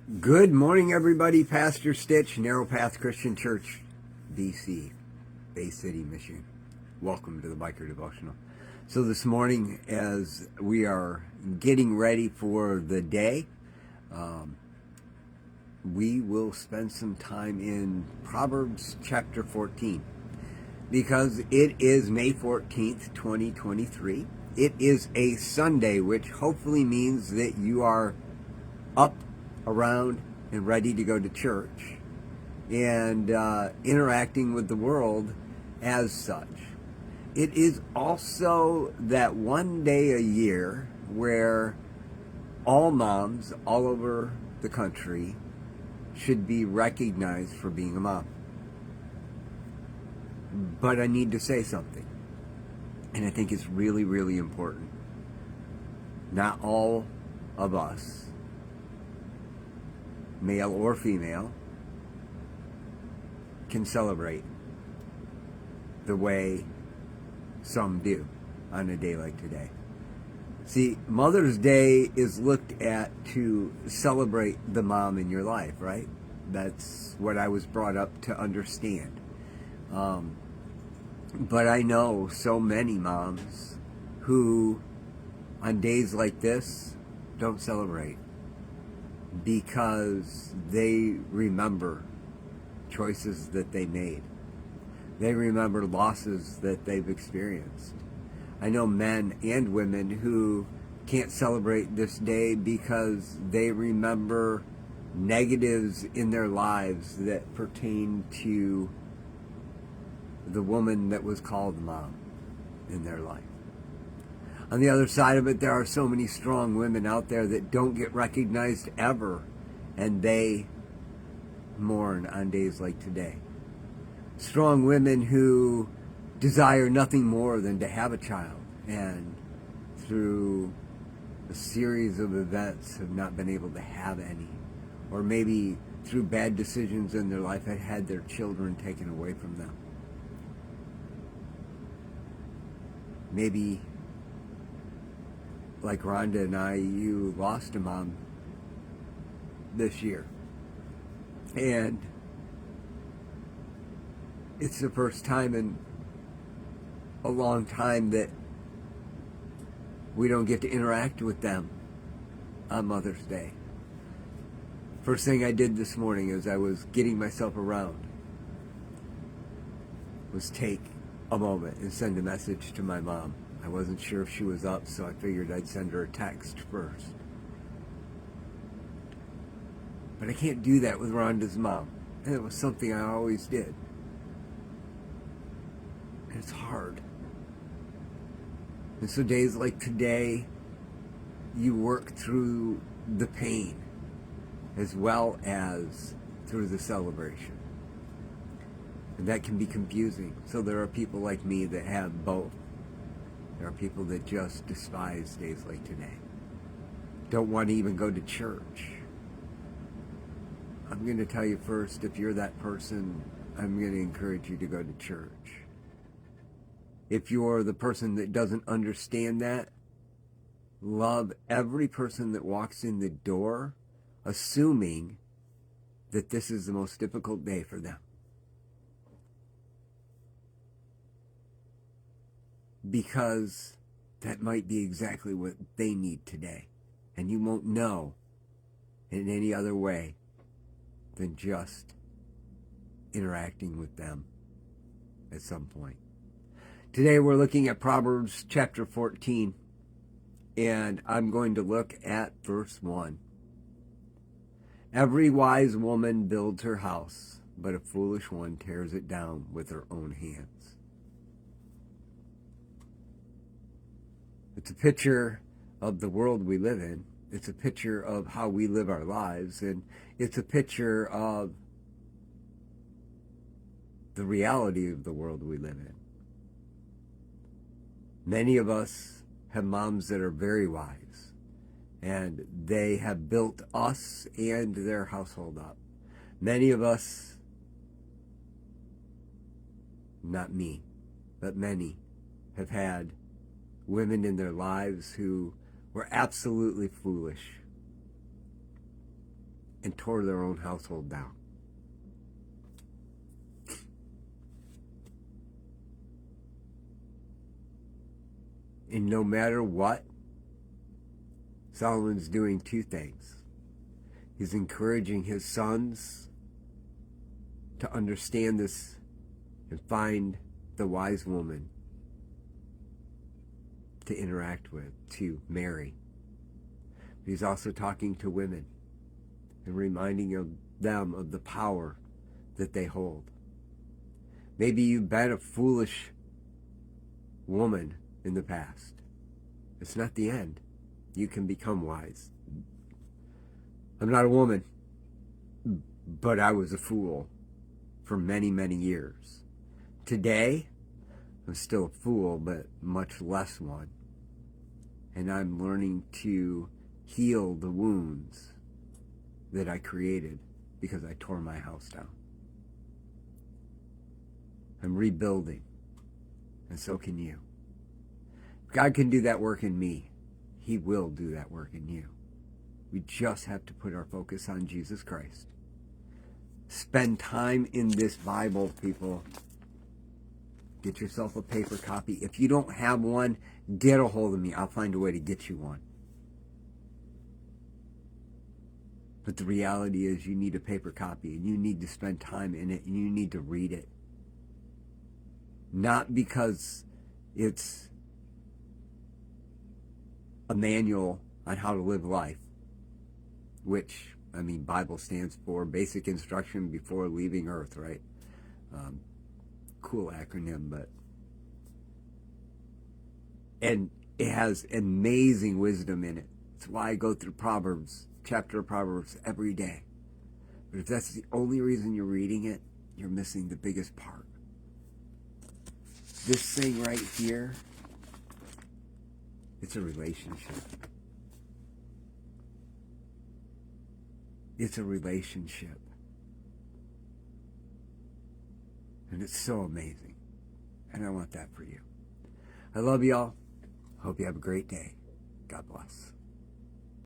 Good morning, everybody. Pastor Stitch, Narrow Path Christian Church, DC, Bay City, Michigan. Welcome to the Biker Devotional. So this morning, as we are getting ready for the day, we will spend some time in Proverbs chapter 14 because it is May 14th, 2023. It is a Sunday, which hopefully means that you are up, around, and ready to go to church and interacting with the world as such. It is also that one day a year where all moms all over the country should be recognized for being a mom. But I need to say something, and I think it's really, really important. Not all of us, male or female, can celebrate the way some do on a day like today. See, Mother's Day is looked at to celebrate the mom in your life, right? That's what I was brought up to understand. But I know so many moms who, on days like this, don't celebrate because they remember choices that they made. They remember losses that they've experienced. I know men and women who can't celebrate this day because they remember negatives in their lives that pertain to the woman that was called mom in their life. On the other side of it, there are so many strong women out there that don't get recognized ever, and they mourn on days like today. Strong women who desire nothing more than to have a child, and through a series of events have not been able to have any, or maybe through bad decisions in their life have had their children taken away from them. Maybe, like Rhonda and I, you lost a mom this year. And it's the first time in a long time that we don't get to interact with them on Mother's Day. First thing I did this morning as I was getting myself around was take a moment and send a message to my mom. I wasn't sure if she was up, so I figured I'd send her a text first. But I can't do that with Rhonda's mom. And it was something I always did. And it's hard. And so days like today, you work through the pain as well as through the celebration. And that can be confusing. So there are people like me that have both. There are people that just despise days like today. Don't want to even go to church. I'm going to tell you first, if you're that person, I'm going to encourage you to go to church. If you're the person that doesn't understand that, love every person that walks in the door, assuming that this is the most difficult day for them. Because that might be exactly what they need today. And you won't know in any other way than just interacting with them at some point. Today we're looking at Proverbs chapter 14, and I'm going to look at verse 1. Every wise woman builds her house, but a foolish one tears it down with her own hands. It's a picture of the world we live in. It's a picture of how we live our lives, and it's a picture of the reality of the world we live in. Many of us have moms that are very wise, and they have built us and their household up. Many of us, not me, but many, have had women in their lives who were absolutely foolish. and tore their own household down. And no matter what, Solomon's doing two things. He's encouraging his sons to understand this and find the wise woman to interact with, to marry. He's also talking to women and reminding them of the power that they hold. Maybe you've been a foolish woman in the past. It's not the end. You can become wise. I'm not a woman, but I was a fool for many, many years. Today, I'm still a fool, but much less one. And I'm learning to heal the wounds that I created because I tore my house down. I'm rebuilding, and so can you. God can do that work in me. He will do that work in you. We just have to put our focus on Jesus Christ. Spend time in this Bible, people. Get yourself a paper copy. If you don't have one, get a hold of me. I'll find a way to get you one. But the reality is you need a paper copy, and you need to spend time in it, and you need to read it. Not because it's a manual on how to live life, which, Bible stands for Basic Instruction Before Leaving Earth, right? Cool acronym, but... And it has amazing wisdom in it. That's why I go through chapter of Proverbs every day. But if that's the only reason you're reading it, you're missing the biggest part. This thing right here, it's a relationship. It's a relationship. And it's so amazing. And I want that for you. I love y'all. Hope you have a great day. God bless.